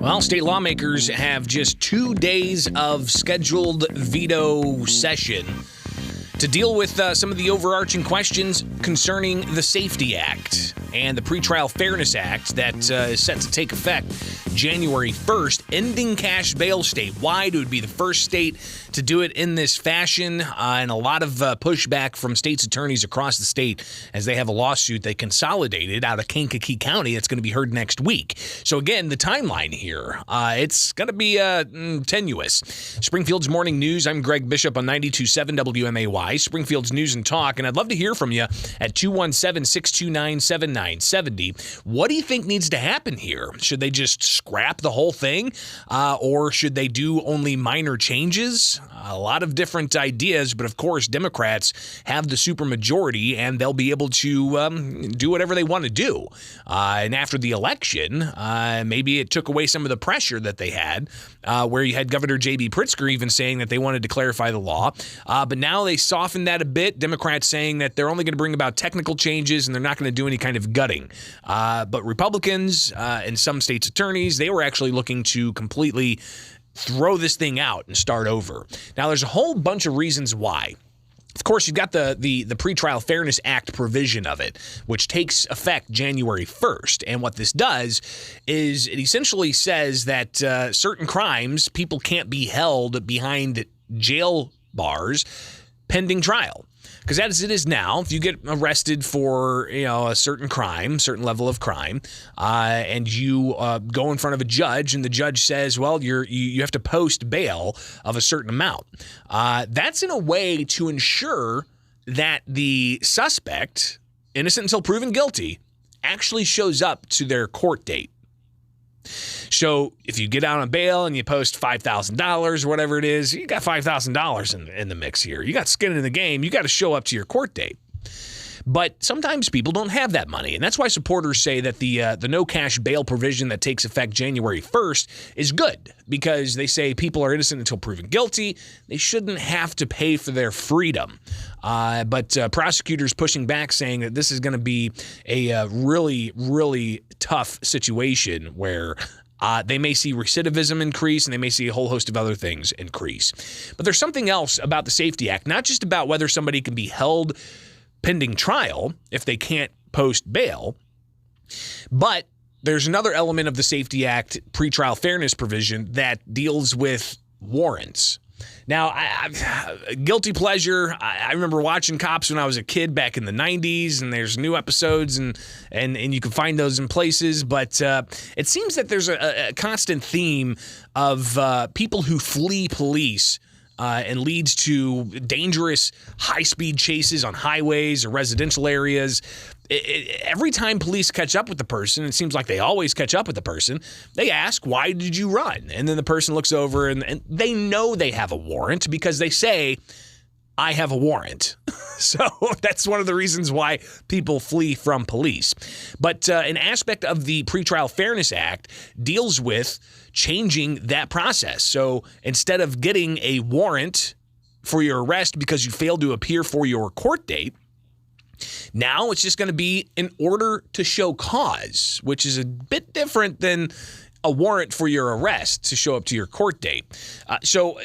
Well, state lawmakers have just 2 days of scheduled veto session to deal with some of the overarching questions concerning the Safety Act and the Pretrial Fairness Act that is set to take effect January 1st, ending cash bail statewide. It would be the first state to do it in this fashion, and a lot of pushback from states' attorneys across the state as they have a lawsuit they consolidated out of Kankakee County that's going to be heard next week. So again, the timeline here, it's going to be tenuous. Springfield's Morning News, I'm Greg Bishop on 92.7 WMAY, Springfield's News and Talk, and I'd love to hear from you at 217-629-7970. What do you think needs to happen here? Should they just scrap the whole thing, or should they do only minor changes? A lot of different ideas, but of course, Democrats have the supermajority, and they'll be able to do whatever they want to do. And after the election, maybe it took away some of the pressure that they had, where you had Governor J.B. Pritzker even saying that they wanted to clarify the law. But now they softened that a bit. Democrats saying that they're only going to bring about technical changes and they're not going to do any kind of gutting. But Republicans and some states' attorneys, they were actually looking to completely throw this thing out and start over. Now, there's a whole bunch of reasons why. Of course, you've got the Pretrial Fairness Act provision of it, which takes effect January 1st. And what this does is it essentially says that certain crimes, people can't be held behind jail bars pending trial. Because as it is now, if you get arrested for a certain crime, certain level of crime, and you go in front of a judge, and the judge says, well, you have to post bail of a certain amount. That's in a way to ensure that the suspect, innocent until proven guilty, actually shows up to their court date. So if you get out on bail and you post $5,000 or whatever it is, you got $5,000 in the mix here. You got skin in the game. You got to show up to your court date. But sometimes people don't have that money, and that's why supporters say that the no cash bail provision that takes effect January 1st is good, because they say people are innocent until proven guilty. They shouldn't have to pay for their freedom. But prosecutors pushing back, saying that this is going to be a really, really tough situation where they may see recidivism increase, and they may see a whole host of other things increase. But there's something else about the Safety Act, not just about whether somebody can be held pending trial if they can't post bail, but there's another element of the Safety Act pretrial fairness provision that deals with warrants. Now, guilty pleasure, I remember watching Cops when I was a kid back in the 90s, and there's new episodes, and you can find those in places, but it seems that there's a constant theme of people who flee police and leads to dangerous high-speed chases on highways or residential areas. Every time police catch up with the person, it seems like they always catch up with the person, they ask, why did you run? And then the person looks over, and they know they have a warrant because they say, I have a warrant. So that's one of the reasons why people flee from police. But an aspect of the Pretrial Fairness Act deals with changing that process. So instead of getting a warrant for your arrest because you failed to appear for your court date, now it's just going to be an order to show cause, which is a bit different than a warrant for your arrest to show up to your court date. So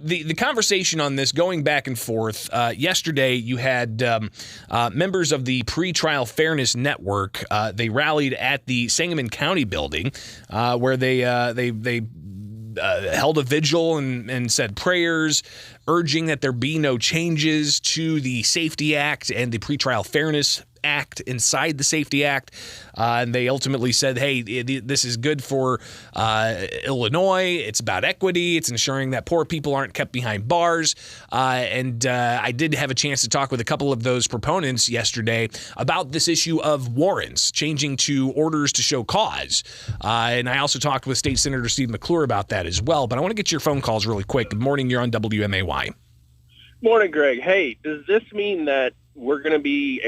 the conversation on this going back and forth, yesterday you had members of the Pretrial Fairness Network. They rallied at the Sangamon County building where they held a vigil and said prayers, urging that there be no changes to the Safety Act and the Pretrial Fairness Act inside the Safety Act. And they ultimately said, hey, this is good for Illinois. It's about equity. It's ensuring that poor people aren't kept behind bars. And I did have a chance to talk with a couple of those proponents yesterday about this issue of warrants changing to orders to show cause. And I also talked with State Senator Steve McClure about that as well. But I want to get your phone calls really quick. Good morning. You're on WMAY. Morning, Greg. Hey, does this mean that we're going to be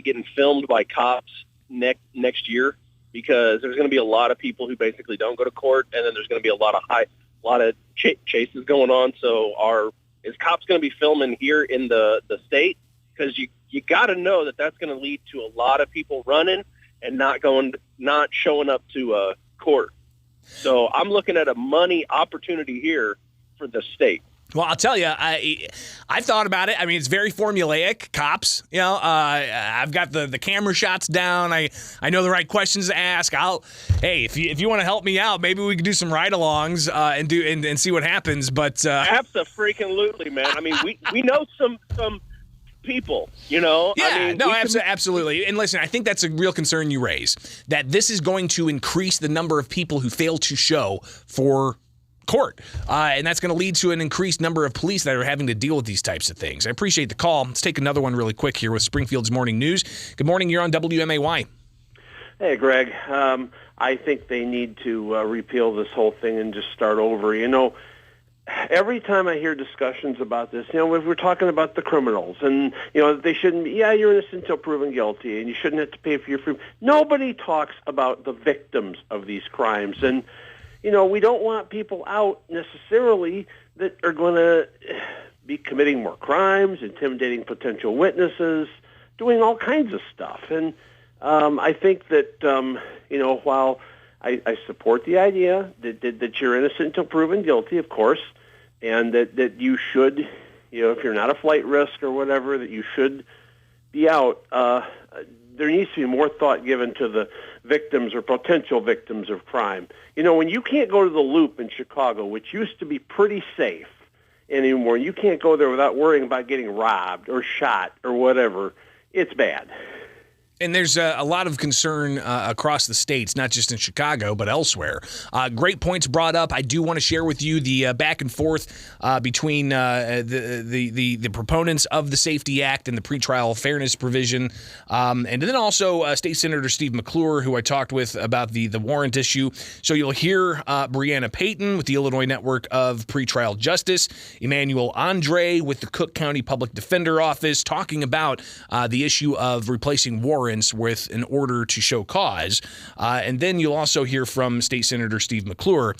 getting filmed by cops next year? Because there's going to be a lot of people who basically don't go to court, and then there's going to be a lot of chases going on. So is cops going to be filming here in the state? Because you got to know that that's going to lead to a lot of people running and not showing up to court. So I'm looking at a money opportunity here for the state. Well, I'll tell you, I've thought about it. I mean, it's very formulaic. Cops, I've got the camera shots down. I know the right questions to ask. Hey, if you want to help me out, maybe we can do some ride-alongs and see what happens. But absolutely, man. I mean, we know some people, Yeah, I mean, absolutely. And listen, I think that's a real concern you raise, that this is going to increase the number of people who fail to show for court. And that's going to lead to an increased number of police that are having to deal with these types of things. I appreciate the call. Let's take another one really quick here with Springfield's Morning News. Good morning. You're on WMAY. Hey, Greg. I think they need to repeal this whole thing and just start over. Every time I hear discussions about this, if we're talking about the criminals and, they shouldn't be, you're innocent until proven guilty and you shouldn't have to pay for your freedom. Nobody talks about the victims of these crimes. And, we don't want people out necessarily that are going to be committing more crimes, intimidating potential witnesses, doing all kinds of stuff. And I think that, while I support the idea that you're innocent until proven guilty, of course, and that you should, if you're not a flight risk or whatever, that you should be out, there needs to be more thought given to the victims or potential victims of crime. When you can't go to the Loop in Chicago, which used to be pretty safe anymore, you can't go there without worrying about getting robbed or shot or whatever, it's bad. And there's a lot of concern across the states, not just in Chicago, but elsewhere. Great points brought up. I do want to share with you the back and forth between the proponents of the Safety Act and the pretrial fairness provision. And then also State Senator Steve McClure, who I talked with about the warrant issue. So you'll hear Brianna Payton with the Illinois Network of Pretrial Justice, Emmanuel Andre with the Cook County Public Defender Office, talking about the issue of replacing warrants with an order to show cause. And then you'll also hear from State Senator Steve McClure,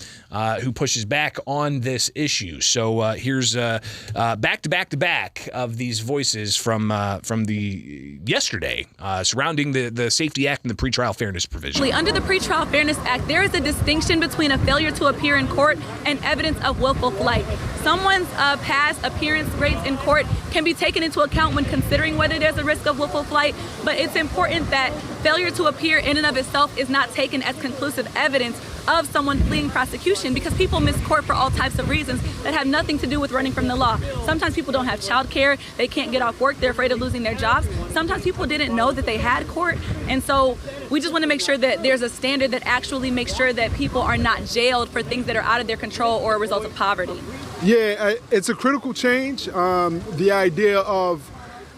who pushes back on this issue. So here's back to back of these voices from the yesterday surrounding the Safety Act and the pretrial fairness provision. Under the Pretrial Fairness Act, there is a distinction between a failure to appear in court and evidence of willful flight. Someone's past appearance rates in court can be taken into account when considering whether there's a risk of willful flight, but it's important that failure to appear in and of itself is not taken as conclusive evidence of someone fleeing prosecution, because people miss court for all types of reasons that have nothing to do with running from the law. Sometimes people don't have child care, they can't get off work, they're afraid of losing their jobs. Sometimes people didn't know that they had court, and so we just want to make sure that there's a standard that actually makes sure that people are not jailed for things that are out of their control or a result of poverty. Yeah, it's a critical change. The idea of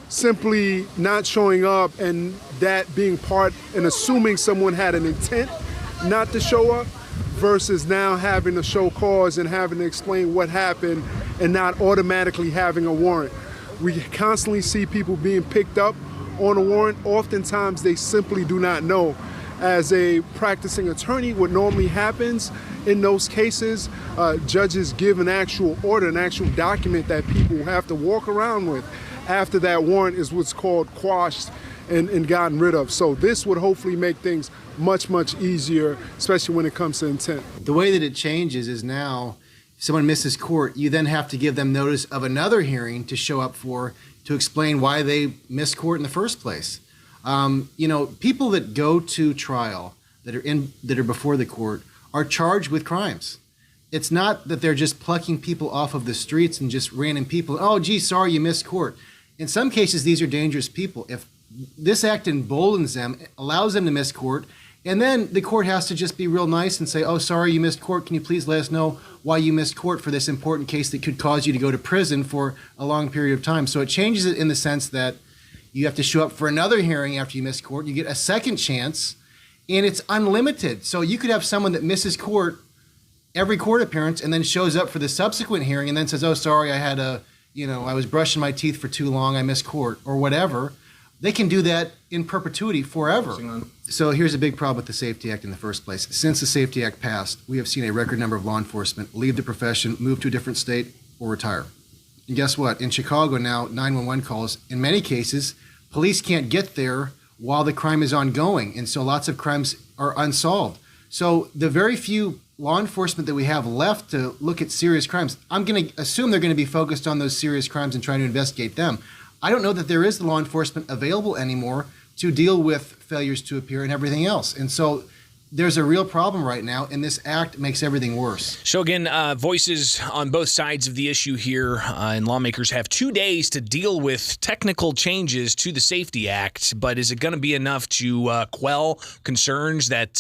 simply not showing up and that being part and assuming someone had an intent not to show up versus now having to show cause and having to explain what happened and not automatically having a warrant. We constantly see people being picked up on a warrant. Oftentimes they simply do not know. As a practicing attorney, what normally happens in those cases, judges give an actual order, an actual document that people have to walk around with after that warrant is what's called quashed and gotten rid of. So this would hopefully make things much, much easier, especially when it comes to intent. The way that it changes is now, if someone misses court, you then have to give them notice of another hearing to show up for, to explain why they missed court in the first place. People that go to trial that are before the court are charged with crimes. It's not that they're just plucking people off of the streets and just random people. Oh, gee, sorry, you missed court. In some cases, these are dangerous people. If this act emboldens them, allows them to miss court, and then the court has to just be real nice and say, oh, sorry, you missed court. Can you please let us know why you missed court for this important case that could cause you to go to prison for a long period of time? So it changes it in the sense that you have to show up for another hearing after you miss court. You get a second chance, and it's unlimited. So you could have someone that misses court every court appearance and then shows up for the subsequent hearing and then says, oh, sorry, I was brushing my teeth for too long, I missed court, or whatever. They can do that in perpetuity forever. So here's a big problem with the Safety Act in the first place. Since the Safety Act passed, we have seen a record number of law enforcement leave the profession, move to a different state, or retire. And guess what? In Chicago now, 911 calls, in many cases, police can't get there while the crime is ongoing. And so lots of crimes are unsolved. So the very few law enforcement that we have left to look at serious crimes, I'm going to assume they're going to be focused on those serious crimes and trying to investigate them. I don't know that there is law enforcement available anymore to deal with failures to appear and everything else. And so there's a real problem right now, and this act makes everything worse. So again, voices on both sides of the issue here, and lawmakers have 2 days to deal with technical changes to the Safety Act, but is it going to be enough to quell concerns that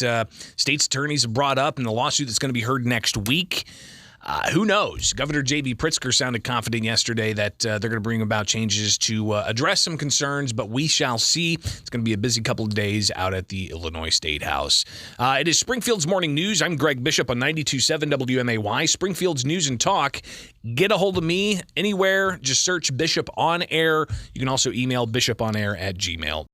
state's attorneys have brought up in the lawsuit that's going to be heard next week? Who knows? Governor J.B. Pritzker sounded confident yesterday that they're going to bring about changes to address some concerns, but we shall see. It's going to be a busy couple of days out at the Illinois State House. It is Springfield's Morning News. I'm Greg Bishop on 92.7 WMAY. Springfield's News and Talk. Get a hold of me anywhere. Just search Bishop on Air. You can also email bishoponair@gmail.com.